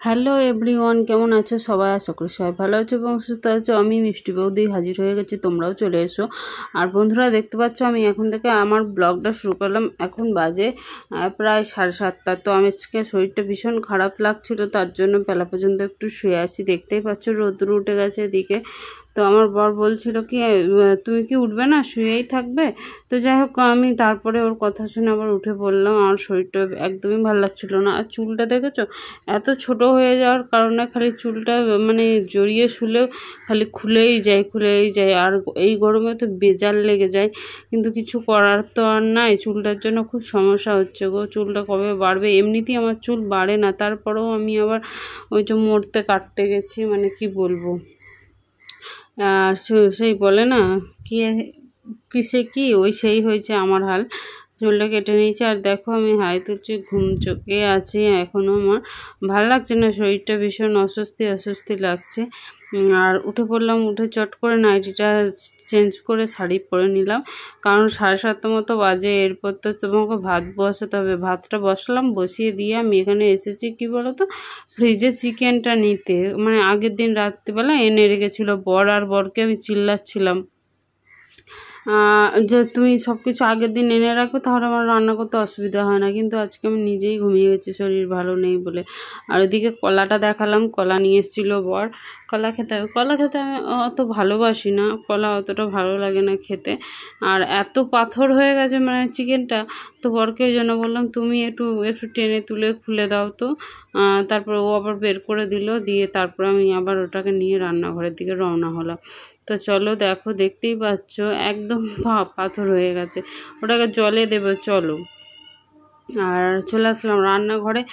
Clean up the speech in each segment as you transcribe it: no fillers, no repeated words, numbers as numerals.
Hello everyone, কেমন আছো সবাই? আশা করি সবাই ভালো আছো এবং সুস্থ আছো। আমি মিষ্টি বৌদি হাজির হয়ে গেছি, তোমরাও চলে এসো। আর বন্ধুরা, দেখতে পাচ্ছ আমি এখন থেকে আমার ব্লগটা শুরু করলাম। এখন বাজে প্রায় 7:30। তো আমি আজকে শরীরটা ভীষণ খারাপ লাগছিল, তার জন্য বেলা পর্যন্ত একটু শুয়ে আছি। দেখতেই পাচ্ছ রোদ্দুর উঠে গেছে এদিকে। তো আমার বর বলছিল কি তুমি কি উঠবে না, শুয়েই থাকবে? তো যাই হোক, আমি তারপরে ওর কথা শুনে আবার উঠে পড়লাম। আমার শরীরটা একদমই ভালো লাগছিল না। আর চুলটা দেখেছো এত ছোট হয়ে যাওয়ার কারণে খালি চুলটা মানে জড়িয়ে শুলেও খালি খুলেই যায়। আর এই গরমে তো বেজার লেগে যায়, কিন্তু কিছু করার তো আর নাই। চুলটার জন্য খুব সমস্যা হচ্ছে গো। চুলটা কবে বাড়বে? এমনিতেই আমার চুল বাড়ে না, তারপরেও আমি আবার ওই যে মরতে কাটতে গেছি, মানে কি বলবো। আর সেই বলে না কি, কিসে কি, ওই সেই হয়েছে আমার হাল। চুলটা কেটে নিয়েছি। আর দেখো আমি হাই তুলছি, ঘুম চোখে আছি এখনও। আমার ভালো লাগছে না, শরীরটা ভীষণ অস্বস্তি লাগছে। আর উঠে পড়লাম, উঠে চট করে নাইটিটা চেঞ্জ করে শাড়ি পরে নিলাম, কারণ 7:30 মতো বাজে। এরপর তো তোমাকে ভাত বসাতে হবে। ভাতটা বসালাম, বসিয়ে দিয়ে আমি এখানে এসেছি কি বলো তো, ফ্রিজে চিকেনটা নিতে। মানে আগের দিন রাত্রিবেলা এনে রেখেছিলো বর, আর বরকে আমি চিল্লাচ্ছিলাম যে তুমি সব কিছু আগের দিন এনে রাখবে, তাহলে আমার রান্না করতে অসুবিধা হয় না। কিন্তু আজকে আমি নিজেই ঘুমিয়ে গেছি, শরীর ভালো নেই বলে। আর ওইদিকে কলাটা দেখালাম, কলা নিয়ে এসেছিলো বর। কলা খেতে আমি অত ভালোবাসি না, কলা অতটা ভালো লাগে না খেতে। আর এত পাথর হয়ে গেছে মানে চিকেনটা, তো বরকে ওই জন্য বললাম তুমি একটু টেনে তুলে খুলে দাও তো। তারপর ও আবার বের করে দিল, দিয়ে তারপর আমি আবার ওটাকে নিয়ে রান্নাঘরের দিকে রওনা হলাম। তো চলো, দেখো দেখতেই পাচ্ছ একদম পাথর হয়ে গেছে, ওটাকে জলে দেবো চলো। আর চলে আসলাম রান্নাঘরে।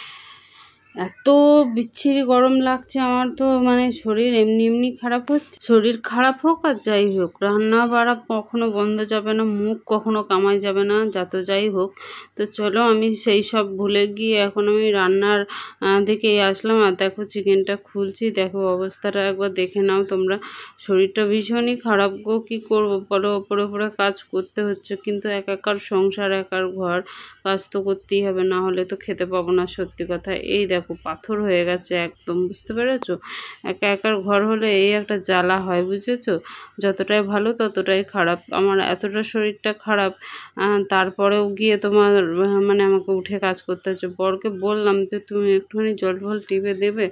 এত বিচ্ছিরি গরম লাগছে আমার, তো মানে শরীর এমনি খারাপ হচ্ছে। শরীর খারাপ হোক আর যাই হোক, রান্না বাড়া কখনো বন্ধ যাবে না, মুখ কখনো কামাই যাবে না, যত যাই হোক। তো চলো, আমি সেই সব ভুলে গিয়ে এখন আমি রান্নার দিকেই আসলাম। আর দেখো চিকেনটা খুলছি, দেখো অবস্থাটা একবার দেখে নাও তোমরা। শরীরটা ভীষণই খারাপ গো, কী করবো বলো। ওপরে কাজ করতে হচ্ছে, কিন্তু একার সংসার, একার ঘর, কাজ তো করতেই হবে, না হলে তো খেতে পাবো না। সত্যি কথা, এই দেখো পাথর হয়ে গেছে একদম, বুঝতে পেরেছো? একার ঘর হলে এই একটা জ্বালা হয়, বুঝেছো? যতটাই ভালো ততটাই খারাপ। আমার এতটা শরীরটা খারাপ, তারপরেও গিয়ে তোমার মানে আমাকে উঠে কাজ করতে হচ্ছে। বরকে বললাম যে তুমি একটুখানি জল ফল টিপে দেবে,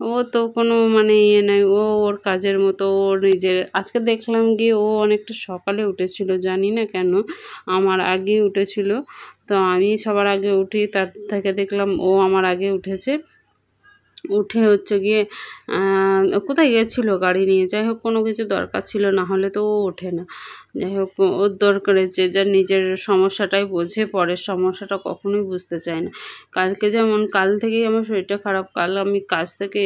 ও তো কোনো মানে নাই, ও ওর কাজের মতো ওর নিজের। আজকে দেখলাম গিয়ে ও অনেকটা সকালে উঠেছিল, জানি না কেন, আমার আগেই উঠেছিল। তো আমি সবার আগে উঠি, তার থেকে দেখলাম ও আমার আগে উঠেছে। উঠে হচ্ছে গিয়ে কোথায় গেছিলো গাড়ি নিয়ে, যাই হোক কোনো কিছু দরকার ছিল, না হলে তো ও ওঠে না। যাই হোক, ওর দরকারে যে যার নিজের সমস্যাটাই বোঝে, পরের সমস্যাটা কখনোই বুঝতে চায় না। কাল থেকেই আমার শরীরটা খারাপ। কাল আমি কাজ থেকে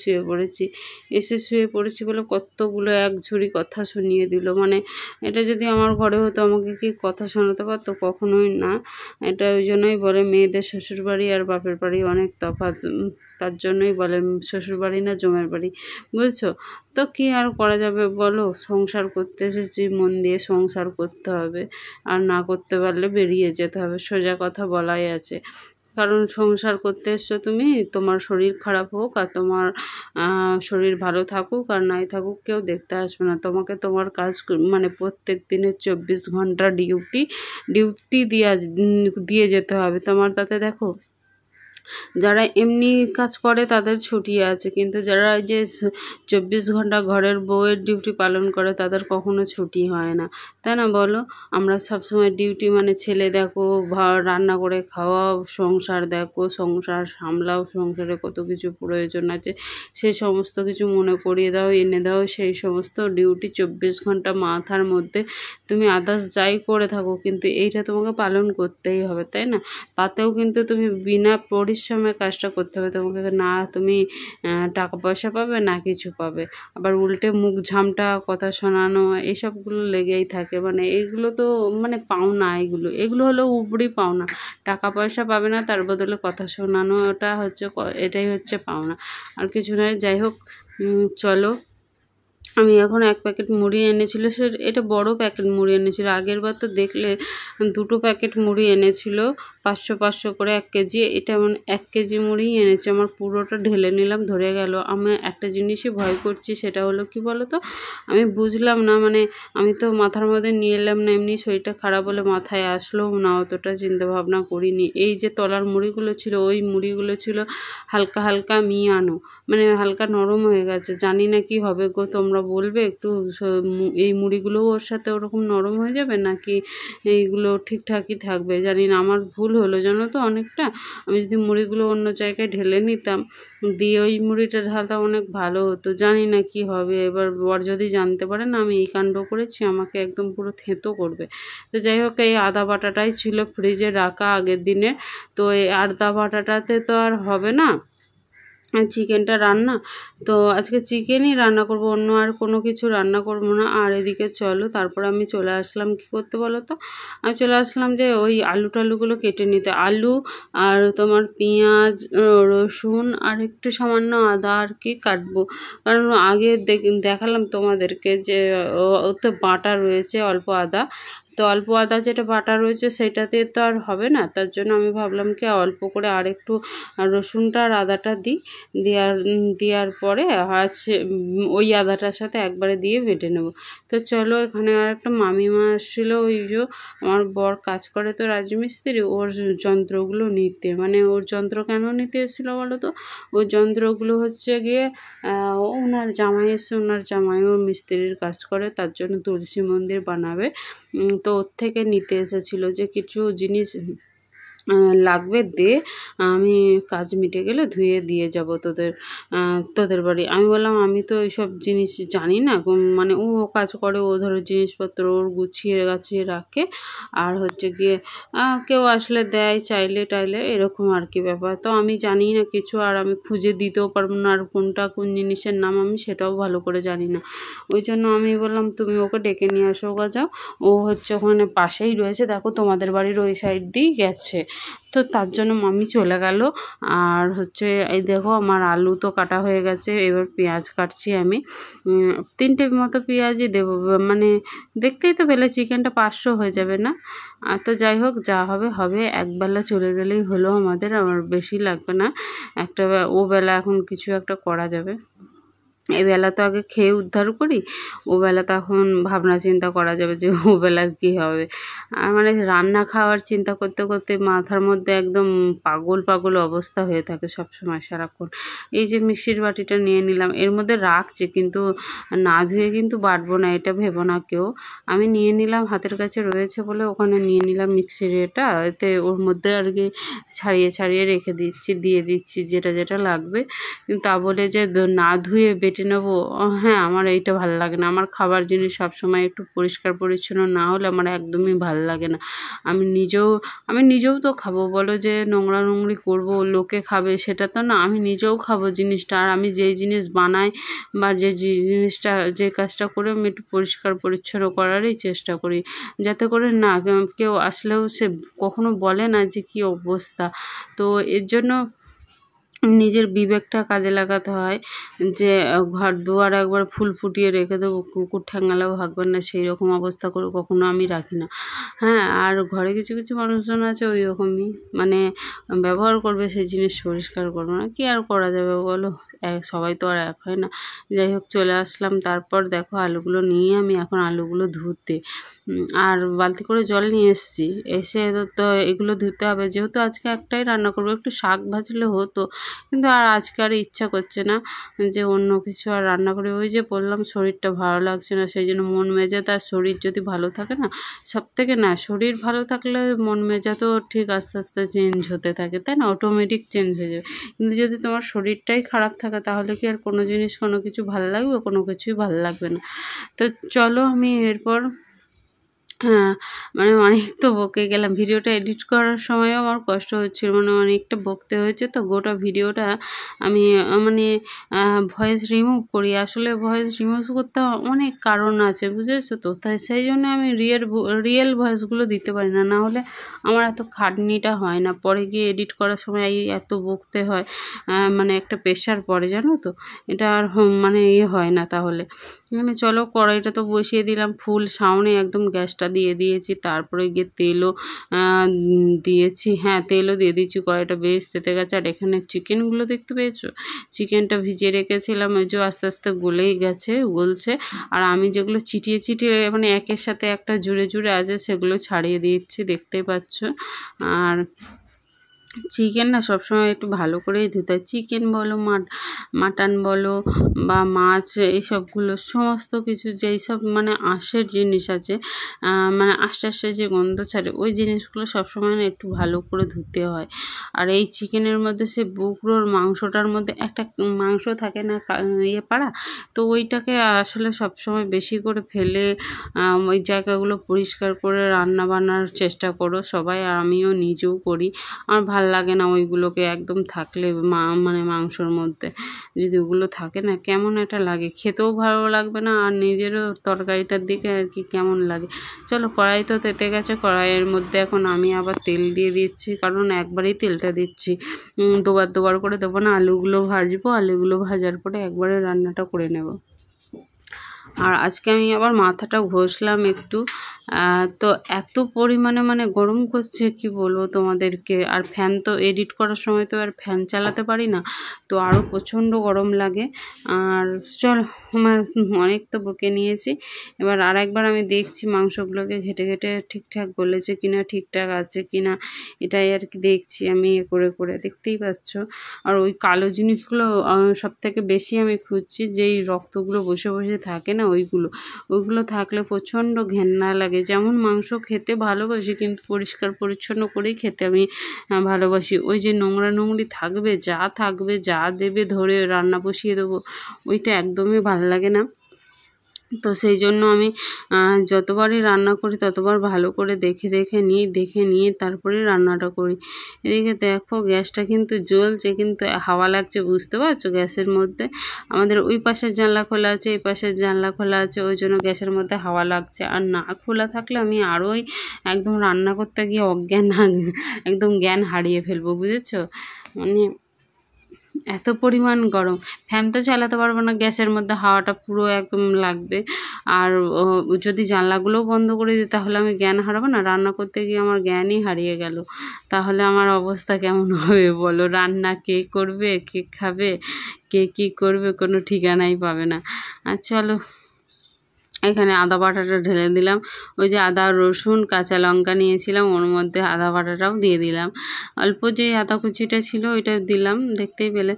শুয়ে পড়েছি বলে কতগুলো এক ঝুড়ি কথা শুনিয়ে দিল। মানে এটা যদি আমার ঘরে হতো, আমাকে কি কথা শোনাতে পারতো? কখনোই না। এটা ওই জন্যই বলে মেয়েদের শ্বশুরবাড়ি আর বাপের বাড়ি অনেক তফাৎ। তার জন্যই বলে শ্বশুরবাড়ি না জমের বাড়ি, বুঝছো? তো কি আর করা যাবে বলো, সংসার করতে এসেছি, মন দিয়ে সংসার করতে হবে। আর না করতে পারলে বেরিয়ে যেতে হবে, সোজা কথা বলাই আছে। কারণ সংসার করতে এসছো তুমি, তোমার শরীর খারাপ হোক আর তোমার শরীর ভালো থাকুক আর নাই থাকুক, কেউ দেখতে আসবে না তোমাকে। তোমার কাজ মানে প্রত্যেক দিনের 24 ঘন্টা ডিউটি দিয়ে যেতে হবে তোমার। তাতে দেখো, যারা এমনি কাজ করে তাদের ছুটি আছে, কিন্তু যারা এই যে 24 ঘন্টা ঘরের বউয়ের ডিউটি পালন করে, তাদের কখনো ছুটি হয় না, তাই না বলো? আমরা সবসময় ডিউটি মানে ছেলে দেখো, রান্না করে খাওয়াও, সংসার দেখো, সংসার সামলাও, সংসারে কত কিছু প্রয়োজন আছে, সেই সমস্ত কিছু মনে করিয়ে দাও, এনে দাও। সেই সমস্ত ডিউটি 24 ঘন্টা মাথার মধ্যে তুমি আদার্স যাই করে থাকো, কিন্তু এইটা তোমাকে পালন করতেই হবে, তাই না? তাতেও কিন্তু তুমি বিনা পরিশ্রমে কাজটা করতে হবে তোমাকে। না তুমি টাকা পয়সা পাবে, না কিছু পাবে। আবার উল্টে মুখ ঝামটা কথা শোনানো, এইসবগুলো লেগেই থাকে। মানে এইগুলো তো মানে পাওনা, এগুলো হলো উপরি পাওনা। টাকা পয়সা পাবে না, তার বদলে কথা শোনানো, এটাই হচ্ছে পাওনা, আর কিছু নয়। যাই হোক, চলো আমি এখন 1 প্যাকেট মুড়ি এনেছিল, এটা বড় প্যাকেট মুড়ি এনেছিল। আগের বার তো দেখলে 2 প্যাকেট মুড়ি এনেছিল 500 500 করে 1 কেজি। এটা এমন 1 কেজি মুড়িই এনেছে। আমার পুরোটা ঢেলে নিলাম, ধরে গেল। আমি একটা জিনিসই ভয় করছি, সেটা হলো কি বলো তো, আমি বুঝলাম না, মানে আমি তো মাথার মধ্যে নিয়ে এলাম না, এমনি শরীরটা খারাপ বলে মাথায় আসলোও না, অতটা চিন্তা ভাবনা করিনি। এই যে তলার মুড়িগুলো ছিল, ওই মুড়িগুলো ছিল হালকা হালকা মিয়ানো, মানে হালকা নরম হয়ে গেছে। জানি না কি হবে গো, তোমরা বলবে একটু। এই মুড়িগুলোও ওর সাথে ওরকম নরম হয়ে যাবে, নাকি এইগুলো ঠিকঠাকই থাকবে জানি না। আমার ভুল হলো জানো তো অনেকটা। আমি যদি মুড়িগুলো অন্য জায়গায় ঢেলে নিতাম, দিয়ে ওই মুড়িটা ঢালতাম, অনেক ভালো হতো। জানি না কি হবে এবার, বর যদি জানতে পারে না আমি এই কাণ্ড করেছি, আমাকে একদম পুরো থেঁতো করবে। তো যাই হোক, এই আদা বাটাটাই ছিল ফ্রিজে রাখা আগের দিনে। তো এই আদা বাটাটাতে তো আর হবে না চিকেনটা রান্না। তো আজকে চিকেনই রান্না করব, অন্য আর কোনো কিছু রান্না করব না। আর এদিকে চলো, তারপর আমি চলে আসলাম কি করতে বলো তো, আমি চলে আসলাম যে ওই টালুগুলো কেটে নিতে। আলু আর তোমার পেঁয়াজ, রসুন আর একটু সামান্য আদা আর কি কাটবো। কারণ আগে দেখালাম তোমাদেরকে যে ওতে বাটা রয়েছে অল্প আদা। তো অল্প আদা যেটা বাটা রয়েছে সেটাতে তো আর হবে না, তার জন্য আমি ভাবলাম কি অল্প করে আর একটু রসুনটা আর আদাটা দিই। দেওয়ার পরে আছে ওই আদাটার সাথে একবারে দিয়ে বেটে নেব। তো চলো, এখানে আর একটা মামিমা আসছিলো, ওই যে আমার বর কাজ করে তো রাজমিস্ত্রি, ওর যন্ত্রগুলো নিতে। মানে ওর যন্ত্র কেন নিতে এসেছিলো বলো তো, ওই যন্ত্রগুলো হচ্ছে গিয়ে ওনার জামাই এসে, ওনার জামাইও মিস্ত্রির কাজ করে, তার জন্য তুলসী মন্দির বানাবে। তো ওর থেকে নিতে এসেছিলো যে কিছু জিনিস লাগবে, দে, আমি কাজ মিটে গেলে ধুয়ে দিয়ে যাব তোদের বাড়ি। আমি বললাম আমি তো এইসব জিনিস জানি না, মানে ও কাজ করে, ও ধরো জিনিসপত্র ওর গুছিয়ে গাছিয়ে রাখে, আর হচ্ছে গিয়ে কেউ আসলে দেয় চাইলে টাইলে, এরকম আর কি ব্যাপার। তো আমি জানি না কিছু, আর আমি খুঁজে দিতেও পারবো না, আর কোনটা কোন জিনিসের নাম আমি সেটাও ভালো করে জানি না। ওই জন্য আমি বললাম তুমি ওকে ডেকে নিয়ে আসো গা, যাও। ও হচ্ছে ওখানে পাশেই রয়েছে, দেখো তোমাদের বাড়ির ওই সাইড দিয়েই গেছে। তো তার জন্য মামি চলে গেল। আর হচ্ছে এই দেখো আমার আলু তো কাটা হয়ে গেছে, এবার পেঁয়াজ কাটছি আমি। 3টে মতো পেঁয়াজই দেবো, মানে দেখতেই তো পেলে চিকেনটা 500 হয়ে যাবে না। তো যাই হোক, যা হবে হবে, একবেলা চলে গেলেই হলো আমাদের, আমার বেশি লাগবে না। ও বেলা এখন কিছু একটা করা যাবে। এবেলা তো আগে খেয়ে উদ্ধার করি, ওবেলা তখন ভাবনা চিন্তা করা যাবে যে ওবেলার কী হবে। আর মানে রান্না খাওয়ার চিন্তা করতে করতে মাথার মধ্যে একদম পাগল পাগল অবস্থা হয়ে থাকে সবসময় সারাক্ষণ। এই যে মিক্সির বাটিটা নিয়ে নিলাম, এর মধ্যে রাখছি কিন্তু না ধুয়ে কিন্তু বাটবো না, এটা ভেবো না কেউ। আমি নিয়ে নিলাম, হাতের কাছে রয়েছে বলে ওখানে নিয়ে নিলাম মিক্সির এটা, এতে ওর মধ্যে আর কি ছাড়িয়ে ছাড়িয়ে রেখে দিচ্ছি, দিয়ে দিচ্ছি যেটা যেটা লাগবে। কিন্তু তা বলে যে না ধুয়ে বেটে নেবো, হ্যাঁ আমার এইটা ভালো লাগে না। আমার খাবার জিনিস সবসময় একটু পরিষ্কার পরিচ্ছন্ন না হলে আমার একদমই ভালো লাগে না। আমি নিজেও তো খাবো, বলো যে নোংরা নোংরি করবো লোকে খাবে সেটা তো না, আমি নিজেও খাবো জিনিসটা। আর আমি যেই জিনিস বানাই বা জিনিসটা যে কাজটা করে, আমি একটু পরিষ্কার পরিচ্ছন্ন করারই চেষ্টা করি, যাতে করে না কেউ আসলেও সে কখনো বলে না যে কী অবস্থা। তো এর জন্য নিজের বিবেকটা কাজে লাগাতে হয়, যে ঘর দুয়ার একবার ফুল ফুটিয়ে রেখে দেবো, কুকুর ঠ্যাঙালেও ভাগবে না, সেই রকম অবস্থা করে কখনো আমি রাখি না। হ্যাঁ, আর ঘরে কিছু কিছু মানুষজন আছে ওই রকমই, মানে ব্যবহার করবে সেই জিনিস পরিষ্কার করবে না, কি আর করা যাবে বলো, সবাই তো আর এক হয় না। যাই হোক, চলে আসলাম। তারপর দেখো আলুগুলো নিয়ে আমি এখন আলুগুলো ধুতে, আর বালতি করে জল নিয়ে এসেছি। এসে তো এগুলো ধুতে হবে, যেহেতু আজকে একটাই রান্না করবো, একটু শাক ভাজলে হতো, কিন্তু আর আজকে আর ইচ্ছা করছে না যে অন্য কিছু আর রান্না করি। ওই যে বললাম শরীরটা ভালো লাগছে না, সেই জন্য মন মেজাজ, আর শরীর যদি ভালো থাকে না, সব থেকে না শরীর ভালো থাকলে মন মেজাজও ঠিক আস্তে আস্তে চেঞ্জ হতে থাকে, তাই না, অটোমেটিক চেঞ্জ হয়ে যাবে। কিন্তু যদি তোমার শরীরটাই খারাপ থাকে তাহলে কি আর কোনো জিনিস কোনো কিছু ভালো লাগবে, কোনো কিছুই ভালো লাগবে না। তো চলো, আমি এরপর হ্যাঁ, মানে অনেক তো বকে গেলাম। ভিডিওটা এডিট করার সময়ও আমার কষ্ট হচ্ছিল, মানে অনেকটা বকতে হয়েছে। তো গোটা ভিডিওটা আমি মানে ভয়েস রিমুভ করি। আসলে ভয়েস রিমুভ করতে অনেক কারণ আছে, বুঝেছো তো? তাই সেই জন্য আমি রিয়েল ভয়েসগুলো দিতে পারি না, না হলে আমার এত খাটনিটা হয় না। পরে গিয়ে এডিট করার সময় এত বকতে হয়, মানে একটা প্রেশার পড়ে, জানো তো? এটা আর মানে হয় না তাহলে। মানে চলো, কড়াইটা তো বসিয়ে দিলাম ফুল সামনে, একদম গ্যাসটা দিয়ে দিয়েছি। তারপরে গিয়ে তেলও দিয়েছি, হ্যাঁ তেলও দিয়ে দিয়েছি। কড়াইটা বেশ তেতে গেছে। আর এখানে চিকেনগুলো দেখতে পেয়েছো? চিকেনটা ভিজিয়ে রেখেছিলাম, ওই যে আস্তে আস্তে গলেই গলছে। আর আমি যেগুলো চিটিয়ে চিটিয়ে মানে একের সাথে একটা জুড়ে জুড়ে আছে, সেগুলো ছাড়িয়ে দিচ্ছি, দেখতেই পাচ্ছ। আর চিকেন না সবসময় একটু ভালো করেই ধুতে হয়। চিকেন বলো, মাটন বলো বা মাছ, এইসবগুলো সমস্ত কিছু যেই সব মানে আঁশের জিনিস আছে, মানে আস্তে আস্তে যে গন্ধ ছাড়ে, ওই জিনিসগুলো সবসময় না একটু ভালো করে ধুতে হয়। আর এই চিকেনের মধ্যে সে বুকরোর মাংসটার মধ্যে একটা মাংস থাকে না পাড়া, তো ওইটাকে আসলে সবসময় বেশি করে ফেলে ওই জায়গাগুলো পরিষ্কার করে রান্না বান্নার চেষ্টা করো সবাই। আর আমিও নিজেও করি। আমার ভাল লাগে না ওইগুলোকে একদম থাকলে মানে মাংসর মধ্যে যদি ওগুলো থাকে না, কেমন একটা লাগে, খেতেও ভালো লাগবে না, আর নিজেরও তরকারিটার দিকে আর কি কেমন লাগে। চলো, কড়াই তো তেতে গেছে। কড়াইয়ের মধ্যে এখন আমি আবার তেল দিয়ে দিচ্ছি, কারণ একবারেই তেলটা দিচ্ছি, দুবার করে দেবো না। আলুগুলো ভাজবো, আলুগুলো ভাজার পরে একবারে রান্নাটা করে নেব। আর আজকে আমি আবার মাথাটা ঘষলাম একটু। তো এত পরিমাণে মানে গরম করছে, কি বলবো তোমাদেরকে। আর ফ্যান তো এডিট করার সময় তো আর ফ্যান চালাতে পারি না, তো আরও প্রচণ্ড গরম লাগে। আর চলো, অনেক তো বকে নিয়েছি। এবার আর একবার আমি দেখছি মাংসগুলোকে ঘেটে ঘেটে ঠিকঠাক গলেছে কিনা, ঠিকঠাক আছে কিনা, এটাই আর কি দেখছি আমি করে করে, দেখতেই পাচ্ছ। আর ওই কালো জিনিসগুলো সব থেকে বেশি আমি খুঁজছি, যেই রক্তগুলো বসে বসে থাকে না, ওইগুলো থাকলে প্রচণ্ড ঘেন্না লাগে। যেমন মাংস খেতে ভালোবাসি, কিন্তু পরিষ্কার পরিচ্ছন্ন করেই খেতে আমি ভালোবাসি। ওই যে নোংরা থাকবে, যা দেবে ধরে রান্না বসিয়ে দেবো, ওইটা একদমই ভালো লাগে না। তো সেই জন্য আমি যতবারই রান্না করি ততবার ভালো করে দেখে নিয়ে তারপরে রান্নাটা করি। এদিকে দেখো গ্যাসটা কিন্তু জ্বলছে, কিন্তু হাওয়া লাগছে, বুঝতে পারছো? গ্যাসের মধ্যে আমাদের ওই পাশের জানলা খোলা আছে, এই পাশের জানলা খোলা আছে, ওই জন্য গ্যাসের মধ্যে হাওয়া লাগছে। আর না খোলা থাকলে আমি আরোই একদম রান্না করতে গিয়ে একদম জ্ঞান হারিয়ে ফেলবো, বুঝেছো? মানে এত পরিমাণ গরম, ফ্যান তো চালাতে পারবো না, গ্যাসের মধ্যে হাওয়াটা পুরো একদম লাগবে। আর যদি জানলাগুলোও বন্ধ করে দিই তাহলে আমি জ্ঞান হারাবো না? রান্না করতে গিয়ে আমার জ্ঞানই হারিয়ে গেল, তাহলে আমার অবস্থা কেমন হবে বলো? রান্না কে করবে, কে খাবে, কে কী করবে, কোনো ঠিকানাই পাবে না। আর চলো, এখানে আদা বাটাটা ঢেলে দিলাম। ওই যে আদা রসুন কাঁচা লঙ্কা নিয়েছিলাম, ওর মধ্যে আদা বাটাটাও দিয়ে দিলাম। অল্প যে আদা কুচিটা ছিল ওইটা দিলাম, দেখতেই পেলে।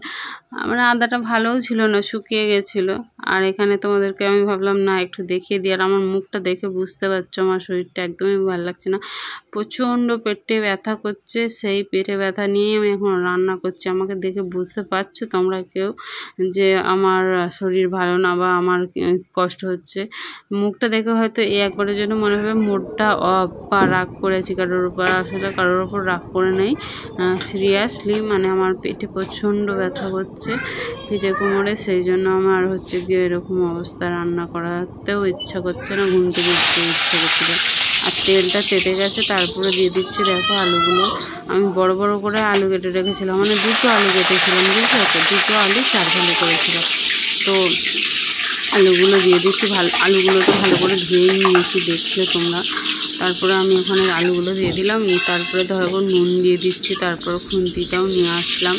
মানে আদাটা ভালোও ছিল না, শুকিয়ে গেছিলো। আর এখানে তোমাদেরকে আমি ভাবলাম না একটু দেখিয়ে দিই। আর আমার মুখটা দেখে বুঝতে পারছো আমার শরীরটা একদমই ভালো লাগছে না, প্রচণ্ড পেটে ব্যথা করছে। সেই পেটে ব্যথা নিয়েই আমি এখন রান্না করছি। আমাকে দেখে বুঝতে পারছো তোমরা কেউ যে আমার শরীর ভালো না বা আমার কষ্ট হচ্ছে? মুখটা দেখে হয়তো এই একবারের জন্য মনে হবে মুডটা অফ বা রাগ করেছি কারোর উপর। আসলে কারোর উপর রাগ করে নেই, সিরিয়াসলি মানে আমার পেটে প্রচণ্ড ব্যথা করছে, পেটে কোমরে, সেই জন্য আমার হচ্ছে গিয়ে এরকম অবস্থা। রান্না করাতেও ইচ্ছা করছে না, ঘুম থেকে উঠতে ইচ্ছা করছিল। আর তেলটা তেতে গেছে, তারপরে দিয়ে দিচ্ছি দেখো আলুগুলো। আমি বড় বড় করে আলু কেটে রেখেছিলাম, মানে 2টো আলু কেটেছিলাম, বুঝছো তো? 2টো আলু 4 ভালো করেছিলাম। তো আলুগুলো দিয়ে দিচ্ছি, আলুগুলোকে ভালো করে ধুয়ে নিয়েছি, দেখলে তোমরা। তারপরে আমি ওখানে আলুগুলো দিয়ে দিলাম, তারপরে ধরো নুন দিয়ে দিচ্ছি, তারপর খুন্তিটাও নিয়ে আসলাম,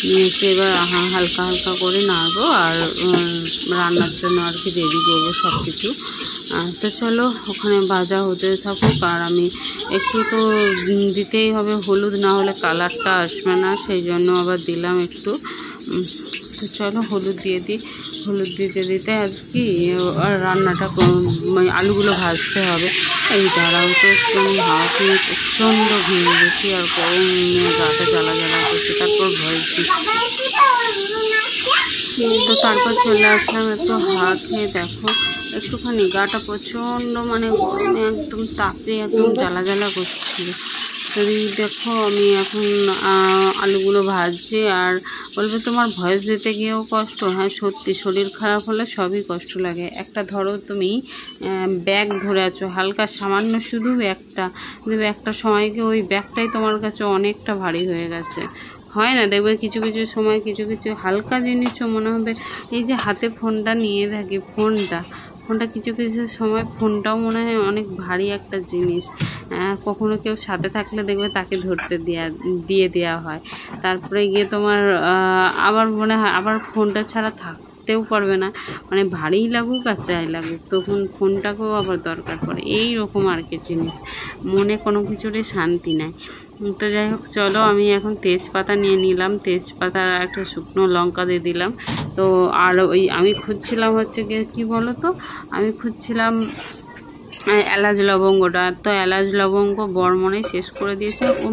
নিয়ে এসে এবার হালকা হালকা করে নাড়বো আর রান্নার জন্য আর কি রেডি করবো সব কিছু। তো চলো, ওখানে ভাজা হতে থাকুক। আর আমি একটু তো দিতেই হবে হলুদ, না হলে কালারটা আসবে না, সেই জন্য আবার দিলাম একটু। তো চলো হলুদ দিয়ে দিই। হলুদ দিতে দিতে আর কি আর রান্নাটা আলুগুলো ভাজতে হবে। এই দাঁড়াও তো, একটু আমি হাওয়া খেয়ে প্রচণ্ড ভেঙে গেছি, আর গরমে গাটা জ্বালা করছে। তারপর ভয় দিচ্ছি, তো তারপর চলে আসলাম একটু হাওয়া খেয়ে। দেখো একটুখানি গাটা প্রচণ্ড মানে গরমে একদম তাপে একদম জ্বালা জ্বালা করছিল। যদি দেখো আমি এখন আলুগুলো ভাজছি, আর বলবে তোমার ভয়েস দিতে গিয়েও কষ্ট। হ্যাঁ সত্যি, শরীর খারাপ হলে সবই কষ্ট লাগে। একটা ধরো তুমি ব্যাগ ধরে আছো, হালকা সামান্য শুধু ব্যাগটা, কিন্তু ব্যাগটা সময় গিয়ে ওই ব্যাগটাই তোমার কাছে অনেকটা ভারী হয়ে গেছে। হয় না, দেখবে কিছু কিছু সময় কিছু কিছু হালকা জিনিসও মনে হবে। এই যে হাতে ফোনটা নিয়ে থাকি, ফোনটা কিছু কিছু সময় ফোনটাও মনে হয় অনেক ভারী একটা জিনিস। কখনো কেউ সাথে থাকলে দেখবে তাকে ধরতে দিয়ে দেওয়া হয়, তারপরে গিয়ে তোমার আবার মনে হয় আবার ফোনটা ছাড়া থাকতেও পারবে না, মানে ভারীই লাগুক আর যাই লাগুক তখন ফোনটাকেও আবার দরকার পড়ে। এই রকম আর কি জিনিস, মনে কোনো কিছুরই শান্তি নাই। তো যাই হোক চলো, আমি এখন তেজপাতা নিয়ে নিলাম, তেজপাতা আর একটা শুকনো লঙ্কা দিয়ে দিলাম। তো আর ওই আমি খুঁজছিলাম হচ্ছে গিয়ে কী বলো তো, আমি খুঁজছিলাম এলাচ লবঙ্গটা। তো এলাচ লবঙ্গ বরমনে শেষ করে দিয়েছে। ও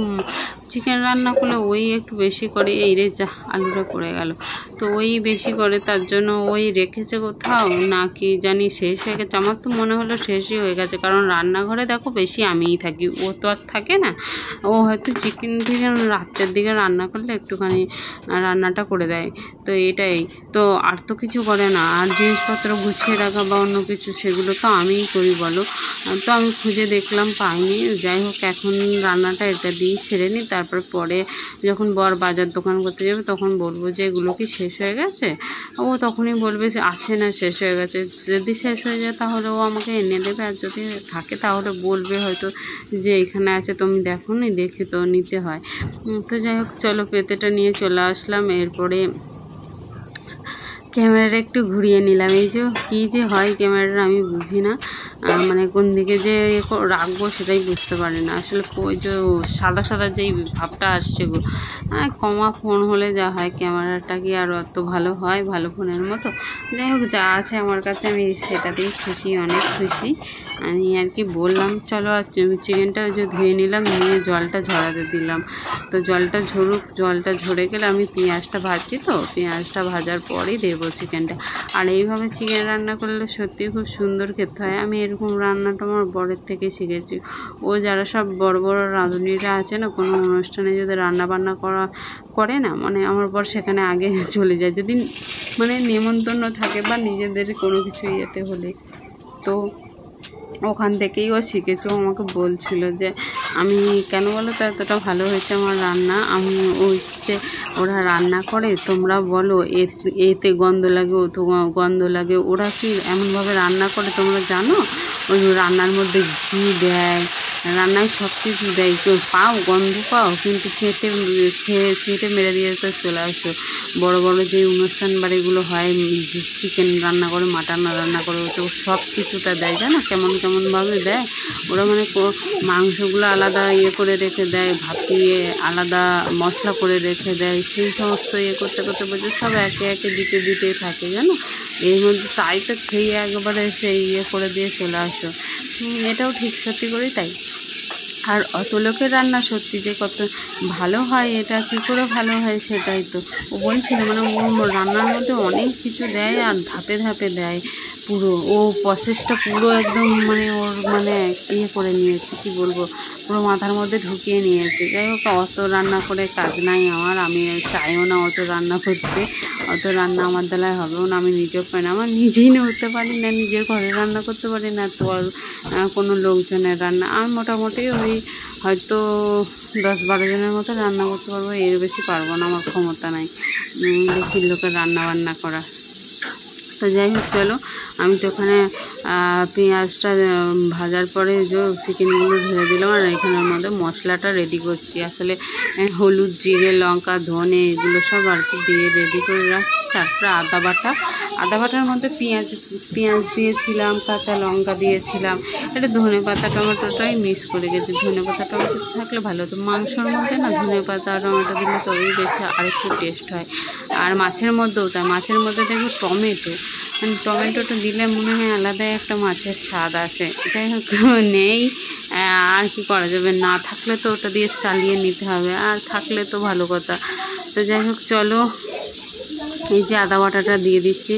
চিকেন রান্না করলে ওই একটু বেশি করে, এই রে যা আলুটা পড়ে গেল, তো ওই বেশি করে, তার জন্য ওই রেখেছে কোথাও নাকি জানি শেষ হয়ে গেছে। আমার তো মনে হলো শেষই হয়ে গেছে, কারণ রান্নাঘরে দেখো বেশি আমিই থাকি, ও তো আর থাকে না। ও হয়তো চিকেন রাত্রের দিকে রান্না করলে একটুখানি রান্নাটা করে দেয়, তো এটাই তো, আর তো কিছু করে না। আর জিনিসপত্র গুছিয়ে রাখা বা অন্য কিছু সেগুলো তো আমিই করি বলো। তো আমি খুঁজে দেখলাম পাইনি। যাই হোক এখন রান্নাটা এটা দিয়েই সেরে নিই, তারপর পরে যখন বর বাজার দোকান করতে যাবে তখন বলবো যে এগুলো কি শেষ হয়ে গেছে। ও তখনই বলবে যে আছে না শেষ হয়ে গেছে। যদি শেষ হয়ে যায় তাহলে ও আমাকে এনে দেবে, আর যদি থাকে তাহলে বলবে হয়তো যে এখানে আছে তুমি দেখো নি, দেখে তো নিতে হয়। তো যাই হোক চলো, পেতেটা নিয়ে চলে আসলাম। এরপরে ক্যামেরাটা একটু ঘুরিয়ে নিলাম। এই যে কী যে হয় ক্যামেরাটা আমি বুঝি না, মানে কোন দিকে যে রাখবো সেটাই বুঝতে পারি না আসলে। ওই যে সাদা সাদা যেই ভাবটা আসছে গো, কমা ফোন হলে যা হয়, ক্যামেরাটা কি আর অত ভালো হয় ভালো ফোনের মতো। যাই হোক যা আছে আমার কাছে আমি সেটাতেই খুশি, অনেক খুশি আমি আর কি বললাম। চলো আর চিকেনটা যে ধুয়ে নিলাম, নিয়ে জলটা ঝরাতে দিলাম। তো জলটা ঝরুক, জলটা ঝরে গেলে আমি পেঁয়াজটা ভাজছি, তো পেঁয়াজটা ভাজার পরেই দেবো চিকেনটা। আর এইভাবে চিকেন রান্না করলে সত্যিই খুব সুন্দর খেতে হয়। আমি এরকম রান্নাটা আমার বরের থেকে শিখেছি। ও যারা সব বড় বড় রাঁধুনিরা আছে না, কোনো অনুষ্ঠানে যদি রান্না বান্না করে না, মানে আমার বর সেখানে আগে চলে যায় যদি মানে নেমন্তন্ন থাকে বা নিজেদের কোনো কিছু ইয়েতে হলে। তো ওখান থেকেই ও শিখেছে। ও আমাকে বলছিল যে আমি কেন বলো তো এতটা ভালো হয়েছে আমার রান্না, আমি ওই যে ওরা রান্না করে তোমরা বলো এতে গন্ধ লাগে, ও তো গন্ধ লাগে, ওরা কি এমনভাবে রান্না করে তোমরা জানো? ওই রান্নার মধ্যে ঘি দেয়, রান্নায় সব কিছু দেয়, কেউ পাও গন্ধ পাও, কিন্তু ছেঁটে মেরে দিয়ে তো চলে আসো। বড় বড় যে অনুষ্ঠান বাড়িগুলো হয়, চিকেন রান্না করে মাটন রান্না করে, তো সব কিছুটা দেয়, জানো কেমনভাবে দেয় ওরা, মানে মাংসগুলো আলাদা ইয়ে করে রেখে দেয়, ভাপিয়ে আলাদা মশলা করে রেখে দেয়, সেই সমস্ত ইয়ে করতে করতে বলছে সব একে একে দিতেই থাকে জানো। এর মধ্যে তাই তো খেয়ে একবারে সেই ইয়ে করে দিয়ে চলে আসো। এটাও ঠিক, সত্যি করেই তাই। আর অত লোকের রান্না সত্যি যে কত ভালো হয়, এটা কী করে ভালো হয় সেটাই তো ও বলছিল। মানে ও রান্নার মধ্যে অনেক কিছু দেয় আর ধাপে ধাপে দেয় পুরো, ও প্রসেসটা পুরো একদম মানে ওর মানে ইয়ে করে নিয়েছে, কী বলবো, পুরো মাথার মধ্যে ঢুকিয়ে নিয়েছে। যাই হোক অত রান্না করে কাজ নাই আমার, আমি চাইও না অত রান্না করতে, অত রান্না আমার দ্বারায় হবেও না, আমি নিজেও পাই না, আমার নিজেই নড়তে পারি না, নিজের ঘরে রান্না করতে পারি না, তো আর কোনো লোকজনের রান্না। আমি মোটামুটি ওই হয়তো 10-12 জনের মতো রান্না করতে পারবো, এর বেশি পারবো না, আমার ক্ষমতা নাই বেশি লোকের রান্না বান্না করা। তো যাই হোক চলো, আমি তো ওখানে পেঁয়াজটা ভাজার পরে যে চিকেনগুলো ঢেলে দিলাম, আর এখানের মধ্যে মশলাটা রেডি করছি। আসলে হলুদ, জিরে, লঙ্কা, ধনে এগুলো সব আর কি দিয়ে রেডি করে রাখছি। তারপরে আদা বাটার মধ্যে পেঁয়াজ দিয়েছিলাম, কাঁচা লঙ্কা দিয়েছিলাম, এটা ধনে পাতা টমেটোটাই মিক্স করে গেছি। ধনে পাতা টমেটো থাকলে ভালো হতো, মাংসর মধ্যে না ধনে পাতা টমেটো দিলে তবেই বেশি আরেকটু টেস্ট হয়। আর মাছের মধ্যেও তাই, মাছের মধ্যে দেখো টমেটোটা দিলে মনে হয় আলাদাই একটা মাছের স্বাদ আসে। যাই হোক নেই, আর কি করা যাবে, না থাকলে তো ওটা দিয়ে চালিয়ে নিতে হবে, আর থাকলে তো ভালো কথা। তো যাই হোক চলো, এই যে আদা বাটাটা দিয়ে দিচ্ছি,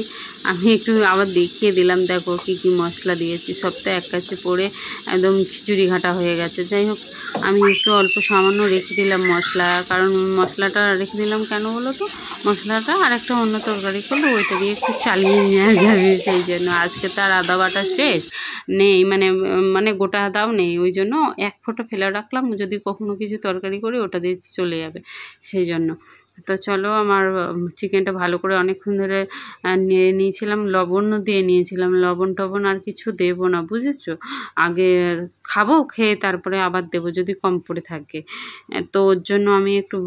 আমি একটু আবার দেখিয়ে দিলাম, দেখো কী কী মশলা দিয়েছি, সব তো এক কাছে পড়ে একদম খিচুড়ি ঘাটা হয়ে গেছে। যাই হোক, আমি একটু অল্প সামান্য রেখে দিলাম মশলা, কারণ মশলাটা রেখে দিলাম কেন বলো তো, মশলাটা আর একটা অন্য তরকারি করলে ওইটা দিয়ে একটু চালিয়ে নেওয়া যাবে, সেই জন্য। আজকে তো আর আদা বাটা শেষ নেই, মানে গোটা আদাও নেই, ওই জন্য এক ফোঁটা ফেলে রাখলাম, যদি কখনো কিছু তরকারি করি ওটা দিয়ে চলে যাবে, সেই জন্য। তো চলো, আমার চিকেনটা ভালো করে অনেকক্ষণ ধরে নেড়ে নিয়েছিলাম, লবণও দিয়ে নিয়েছিলাম, লবণ টবণ আর কিছু দেবো না, বুঝেছো? আগে খাবো, খেয়ে তারপরে আবার দেবো যদি কম পড়ে থাকে। তো ওর জন্য আমি একটু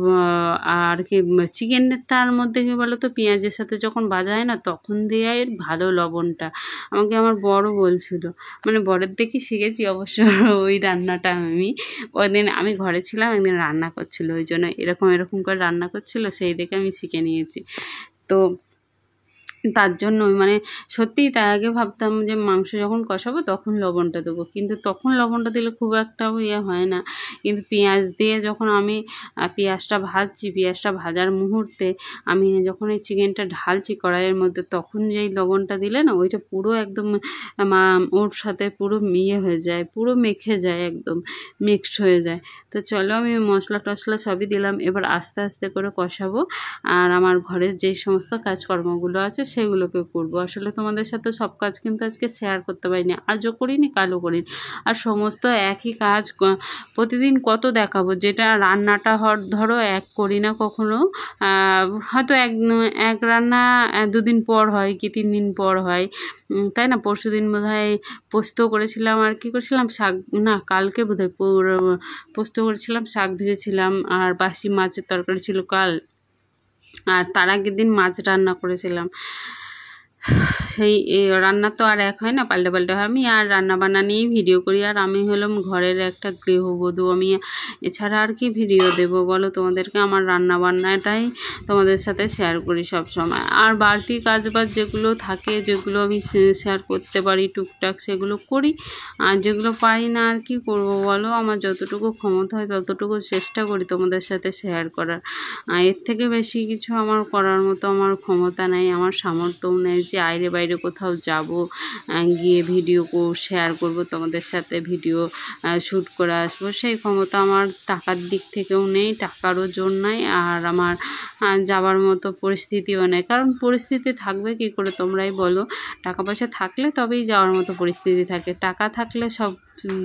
আর কি চিকেনটার মধ্যে কী বলো তো, পেঁয়াজের সাথে যখন ভাজা হয় না তখন দেওয়া এর ভালো লবণটা। আমাকে আমার বড় বলছিল, মানে বরের দেখি শিখেছি অবশ্য ওই রান্নাটা। ওইদিন আমি ঘরে ছিলাম, একদিন রান্না করছিল, ওই জন্য এরকম করে রান্না করছিল, সেই দেখে আমি শিখে নিয়েছি। তো তার জন্যই মানে সত্যিই, তার আগে ভাবতাম যে মাংস যখন কষাবো তখন লবণটা দেবো, কিন্তু তখন লবণটা দিলে খুব একটা হয় না। কিন্তু পেঁয়াজ দিয়ে যখন আমি পেঁয়াজটা ভাজছি, পেঁয়াজটা ভাজার মুহূর্তে আমি যখন এই চিকেনটা ঢালছি কড়াইয়ের মধ্যে, তখন যেই লবণটা দিলে না, ওইটা পুরো একদম ওর সাথে পুরো হয়ে যায়, পুরো মেখে যায়, একদম মিক্সড হয়ে যায়। তো চলো, আমি মশলা টশলা সবই দিলাম, এবার আস্তে আস্তে করে কষাবো। আর আমার ঘরের যেই সমস্ত কাজকর্মগুলো আছে সেগুলোকে করব। আসলে তোমাদের সাথে সব কাজ কিন্তু আজকে শেয়ার করতে পারিনি, আজও করিনি, কালও করিনি। আর সমস্ত একই কাজ প্রতিদিন কত দেখাবো, যেটা রান্নাটা ধরো এক করি না কখনো, হয়তো এক রান্না 2 দিন পর হয় কি 3 দিন পর হয়, তাই না? পরশু দিন বোধহয় পোস্ত করেছিলাম, আর কি করেছিলাম, শাক, না কালকে বোধহয় পোস্ত করেছিলাম, শাক ভেজেছিলাম, আর বাসি মাছের তরকারি ছিল কাল, আর তার আগের দিন মাছ রান্না করেছিলাম। সেই রান্না তো আর এক হয় না, পাল্টে পাল্টে হয়। আমি আর রান্না বান্না নিয়েই ভিডিও করি, আর আমি হলাম ঘরের একটা গৃহবধূ, আমি এছাড়া আর কি ভিডিও দেব বলো তোমাদেরকে? আমার রান্না বান্নাটাই তোমাদের সাথে শেয়ার করি সব সময়। আর বাড়তি কাজবাজ যেগুলো থাকে, যেগুলো আমি শেয়ার করতে পারি টুকটাক, সেগুলো করি। আর যেগুলো পারি না, আর কি করব বলো? আমার যতটুকু ক্ষমতা হয় ততটুকু চেষ্টা করি তোমাদের সাথে শেয়ার করার। এর থেকে বেশি কিছু আমার করার মতো আমার ক্ষমতা নেই, আমার সামর্থ্যও নেই যে বাইরে কোথাও যাব, গিয়ে ভিডিও শেয়ার করব তোমাদের সাথে, ভিডিও শ্যুট করে আসবো, সেই ক্ষমতা আমার টাকার দিক থেকেও নেই, টাকারও জোর নাই, আর আমার যাবার মতো পরিস্থিতিও নেই। কারণ পরিস্থিতি থাকবে কি করে তোমরাই বলো? টাকা পয়সা থাকলে তবেই যাওয়ার মতো পরিস্থিতি থাকে, টাকা থাকলে সব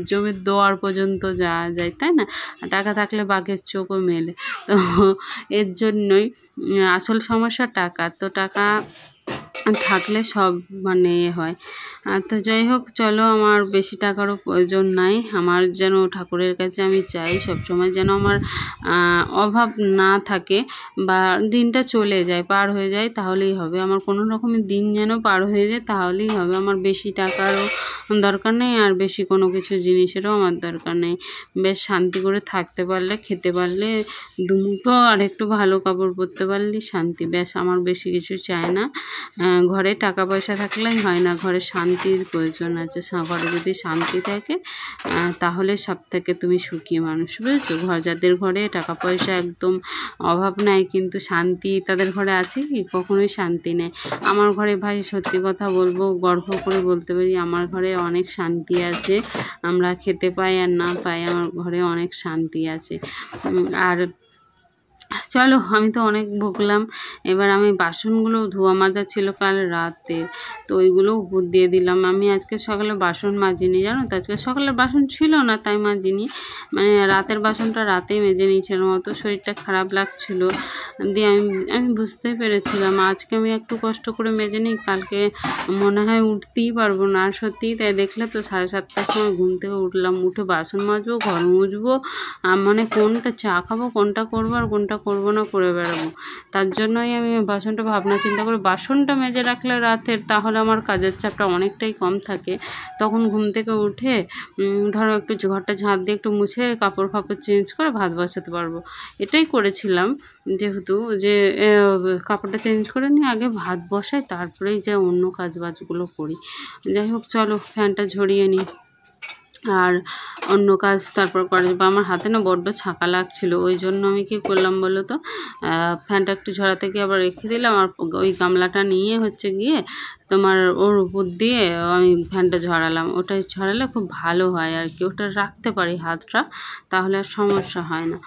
জমির দোয়ার পর্যন্ত যাওয়া যায়, তাই না? টাকা থাকলে বাঘের চোখও মেলে। তো এর জন্যই আসল সমস্যা টাকা, তো টাকা থাকলে সব হয়। তো যাই হোক, চলো, আমার বেশি টাকারও প্রয়োজন নাই, আমার যেন ঠাকুরের কাছে আমি চাই সবসময় যেন আমার অভাব না থাকে, বা দিনটা চলে যায়, পার হয়ে যায়, তাহলেই হবে। আমার কোনো রকমের দিন যেন পার হয়ে যায়, তাহলেই হবে। আমার বেশি টাকারও দরকার নেই, আর বেশি কোনো কিছু জিনিসেরও আমার দরকার নেই। বেশ শান্তি করে থাকতে পারলে, খেতে পারলে, দুমুঠো আর একটু ভালো কাপড় পরতে পারলেই শান্তি, ব্যাস। আমার বেশি কিছু চাই না। ঘরে টাকা পয়সা থাকলেই হয় না, ঘরে শান্তির প্রয়োজন আছে। ঘরে যদি শান্তি থাকে তাহলে সব থেকে তুমি সুখী মানুষ, বুঝেছো? যাদের ঘরে টাকা পয়সা একদম অভাব নাই কিন্তু শান্তি তাদের ঘরে আছে কি? কখনোই শান্তি নেই। আমার ঘরে ভাই, সত্যি কথা বলবো, গর্ব করে বলতে পারি, আমার ঘরে অনেক শান্তি আছে। আমরা খেতে পাই আর না পাই, আমার ঘরে অনেক শান্তি আছে। আর চলো, আমি তো অনেক বকলাম, এবার আমি বাসনগুলো ধোয়া মাজা ছিল কাল রাতে, তো ওইগুলো উপর দিয়ে দিলাম। আমি আজকে সকালে বাসন মাজিনি, জানো তো, আজকে সকালে বাসন ছিল না তাই মাজিনি, মানে রাতের বাসনটা রাতেই মেজে নিয়েছিলাম, অত শরীরটা খারাপ লাগছিল, দিয়ে আমি বুঝতে পেরেছিলাম আজকে আমি একটু কষ্ট করে মেজে নিই, কালকে মনে হয় উঠতেই পারবো না। আর সত্যিই তাই, দেখলে তো 7:30টার সময় ঘুম থেকে উঠলাম, উঠে বাসন মাজবো, ঘর মুছবো, মানে কোনটা চা খাবো, কোনটা করবো আর কোনটা করবো না করে বেড়াবো। তার জন্যই আমি বাসনটা ভাবনা চিন্তা করে বাসনটা মেজে রাখলে রাতের, তাহলে আমার কাজের চাপটা অনেকটাই কম থাকে। তখন ঘুম থেকে উঠে ধরো একটু ঘরটা ঝাঁট দিয়ে একটু মুছে কাপড় ফাপড় চেঞ্জ করে ভাত বসাতে পারবো। এটাই করেছিলাম, যেহেতু যে কাপড়টা চেঞ্জ করে নিয়ে আগে ভাত বসাই, তারপরেই যে অন্য কাজ বাজগুলো করি। যাই হোক, চলো ফ্যানটা ঝরিয়ে নিই, আর অন্য কাজ তারপর করা যাবে। আমার হাতে না বড্ড ছাঁকা লাগছিল, ওই জন্য আমি কী করলাম বলো তো, ফ্যানটা একটু ঝরাতে গিয়ে আবার রেখে দিলাম, আর ওই গামলাটা নিয়ে গিয়ে তোমার ওর উপর দিয়ে আমি ফ্যানটা ঝরালাম, ওটাই ঝরালে খুব ভালো হয় আর কি, ওটা রাখতে পারি হাতটা, তাহলে আর সমস্যা হয় না।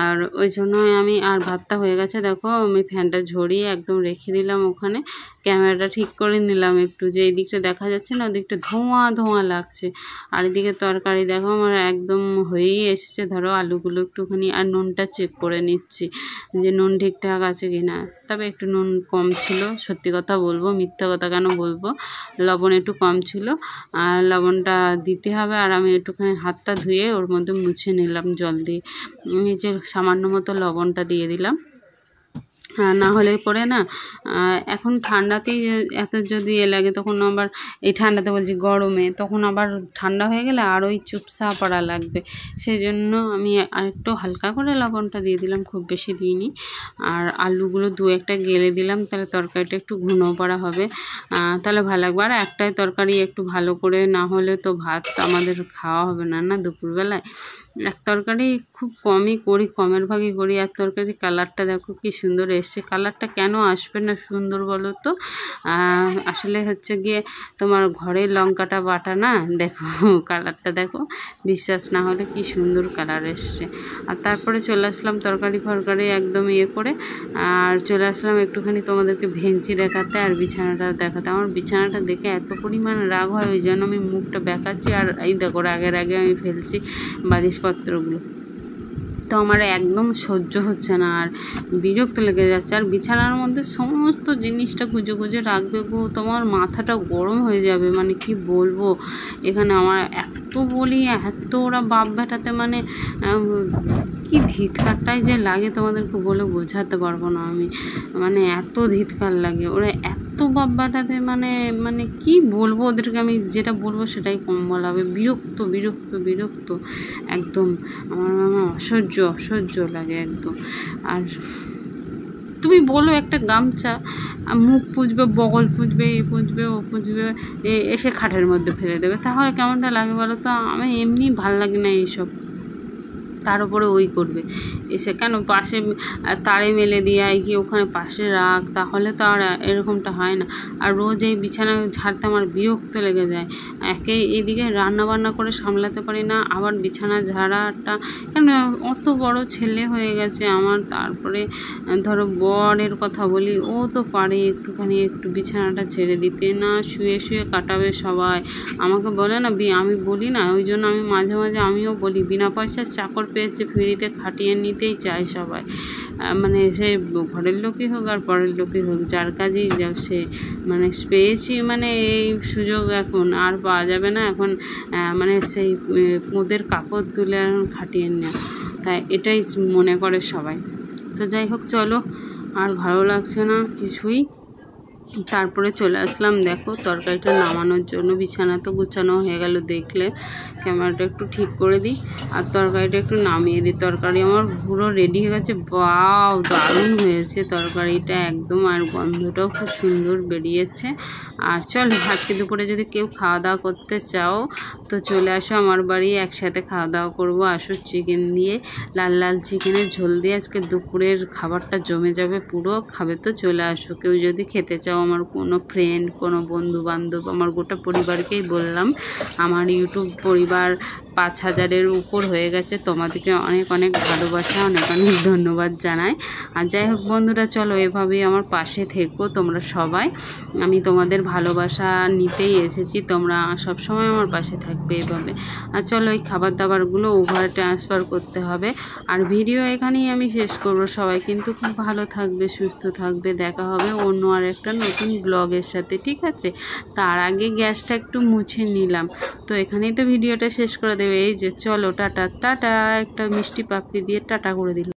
আর ওই জন্যই আমি, আর ভাতটা হয়ে গেছে দেখো, আমি ফ্যানটা ঝরিয়ে একদম রেখে দিলাম ওখানে, ক্যামেরাটা ঠিক করে নিলাম একটু, যে এই দিকটা দেখা যাচ্ছে না ওদিকটা ধোঁয়া ধোঁয়া লাগছে। আর এদিকে তরকারি দেখো আমার একদম হয়েই এসেছে, ধরো আলুগুলো একটুখানি, আর নুনটা চেক করে নিচ্ছি যে নুন ঠিকঠাক আছে কি না, তবে একটু নুন কম ছিল, সত্যি কথা বলবো, মিথ্যা কথা কেন বলবো, লবণ একটু কম ছিল, আর লবণটা দিতে হবে। আর আমি একটুখানি হাতটা ধুয়ে ওর মধ্যে মুছে নিলাম জল দিয়ে, যে সামান্য মতো লবণটা দিয়ে দিলাম। না হলে পরে না, এখন ঠান্ডাতেই এত যদি লাগে, তখন আবার এই ঠান্ডাতে বলছি গরমে, তখন আবার ঠান্ডা হয়ে গেলে আর ওই চুপসা পড়া লাগবে, সেই জন্য আমি আরেকটু হালকা করে লবণটা দিয়ে দিলাম, খুব বেশি দিইনি। আর আলুগুলো দু একটা গেলে দিলাম, তাহলে তরকারিটা একটু ঘন পাড়া হবে, তাহলে ভালো লাগবে। আর একটাই তরকারি একটু ভালো করে না হলে তো ভাত আমাদের খাওয়া হবে না না দুপুরবেলায়। এক তরকারি খুব কমই করি, কমের ভাগই করি। আর তরকারি কালারটা দেখো কি সুন্দর এসছে, কালারটা কেন আসবে না সুন্দর বলো তো, আসলে হচ্ছে গিয়ে তোমার ঘরের লঙ্কাটা বাটা না, দেখো কালারটা দেখো, বিশ্বাস না হলে কি সুন্দর কালার এসছে। আর তারপরে চলে আসলাম তরকারি ফরকারি একদম ইয়ে করে, আর চলে আসলাম একটুখানি তোমাদেরকে ভেঙচি দেখাতে আর বিছানাটা দেখাতে। আমার বিছানাটা দেখে এত পরিমাণ রাগ হয়, ওই জন্য আমি মুখটা বেঁকাচ্ছি, আর এই দেখো রাগের আগে আমি ফেলছি বালিশপত্রগুলো, তো আমার একদম সহ্য হচ্ছে না, আর বিরক্ত লেগে যাচ্ছে। আর বিছানার মধ্যে সমস্ত জিনিসটা গুজে গুজে রাখবে গো, তোমার মাথাটা গরম হয়ে যাবে, মানে কি বলবো। এখানে আমার এত বলি, এত ওরা বাপ বেটাতে, মানে কি ধিৎকারটাই যে লাগে তোমাদেরকে বলে বোঝাতে পারবো না আমি, মানে এত ধিৎকার লাগে ওরা এত বাপ বেটাতে, মানে মানে কি বলবো ওদেরকে, আমি যেটা বলবো সেটাই কম বলা হবে, বিরক্ত বিরক্ত বিরক্ত একদম, আমার অসহ্য লাগে একদম। আর তুমি বলো একটা গামছা মুখ পুজবে, বগল পুজবে, এ পুজবে, ও পুজবে, এসে খাটের মধ্যে ফেলে দেবে, তাহলে কেমনটা লাগে বলো তো। আমি এমনি ভাল লাগে না এইসব, তার উপরে ওই করবে এসে, কেন পাশে তারে মেলে দিয়ে কি ওখানে পাশে রাখ, তাহলে তো আর এরকমটা হয় না। আর রোজ এই বিছানা ঝাড়তে আমার বিরক্ত লেগে যায়, এদিকে রান্না বান্না করে সামলাতে পারি না, আবার বিছানা ঝাড়াটা, কেন অত বড় ছেলে হয়ে গেছে আমার, তারপরে ধরো বরের কথা বলি, ও তো পারে একটুখানি একটু বিছানাটা ছেড়ে দিতে, না শুয়ে শুয়ে কাটাবে সবাই, আমাকে বলে না, আমি বলি না, ওই জন্য আমি মাঝে মাঝে আমিও বলি, বিনা পয়সার চাকর পেয়েছে ফ্রিতে খাটিয়ে নিতেই চায় সবাই, মানে সে ঘরের লোকই হোক আর পরের লোকই হোক, যার কাজেই যাক সে, মানে পেয়েছি, মানে এই সুযোগ এখন আর পাওয়া যাবে না, এখন মানে সেই ওদের কাপড় তুলে এখন খাটিয়ে নেওয়া, তাই এটাই মনে করে সবাই। তো যাই হোক চলো, আর ভালো লাগছে না কিছুই। তারপরে চলে আসলাম দেখো তরকারিটা নামানোর জন্য, বিছানা তো গুছানো হয়ে গেল, দেখলে ক্যামেরাটা একটু ঠিক করে দিই আর তরকারিটা একটু নামিয়ে দিই। তরকারি আমার পুরো রেডি হয়ে গেছে, বাও দারুণ হয়েছে তরকারিটা একদম, আর গন্ধটাও খুব সুন্দর বেরিয়েছে। আর চলো আজকে দুপুরে যদি কেউ খাওয়া দাওয়া করতে চাও তো চলে আসো আমার বাড়ি, একসাথে খাওয়া দাওয়া করবো, আসো চিকেন দিয়ে, লাল লাল চিকেনের ঝোল দিয়ে আজকে দুপুরের খাবারটা জমে যাবে পুরো, খাবে তো চলে আসো। কেউ যদি খেতে চাও, আমার কোনো ফ্রেন্ড, কোনো বন্ধু বান্ধব, আমার গোটা পরিবারকেই বললাম, আমার ইউটিউব পরিবার 5000-এর উপর হয়ে গেছে, তোমাদেরকে অনেক অনেক ভালোবাসা, অনেক অনেক ধন্যবাদ জানাই। আর যাই হোক বন্ধুরা, চলো এভাবেই আমার পাশে থেকো তোমরা সবাই, আমি তোমাদের ভালোবাসা নিতেই এসেছি, তোমরা সবসময় আমার পাশে থাকবে এভাবে। আর চলো এই খাবার দাবারগুলো ওভার ট্রান্সফার করতে হবে, আর ভিডিও এখানেই আমি শেষ করবো। সবাই কিন্তু খুব ভালো থাকবে, সুস্থ থাকবে, দেখা হবে অন্য আর একটা নতুন ব্লগের সাথে, ঠিক আছে। তার আগে গ্যাসটা একটু মুছে নিলাম, তো এখানেই তো ভিডিওটা শেষ করে দেবে। এই যে চলো টাটা টাটা, একটা মিষ্টি পাপড়ি দিয়ে টাটা করে দিল।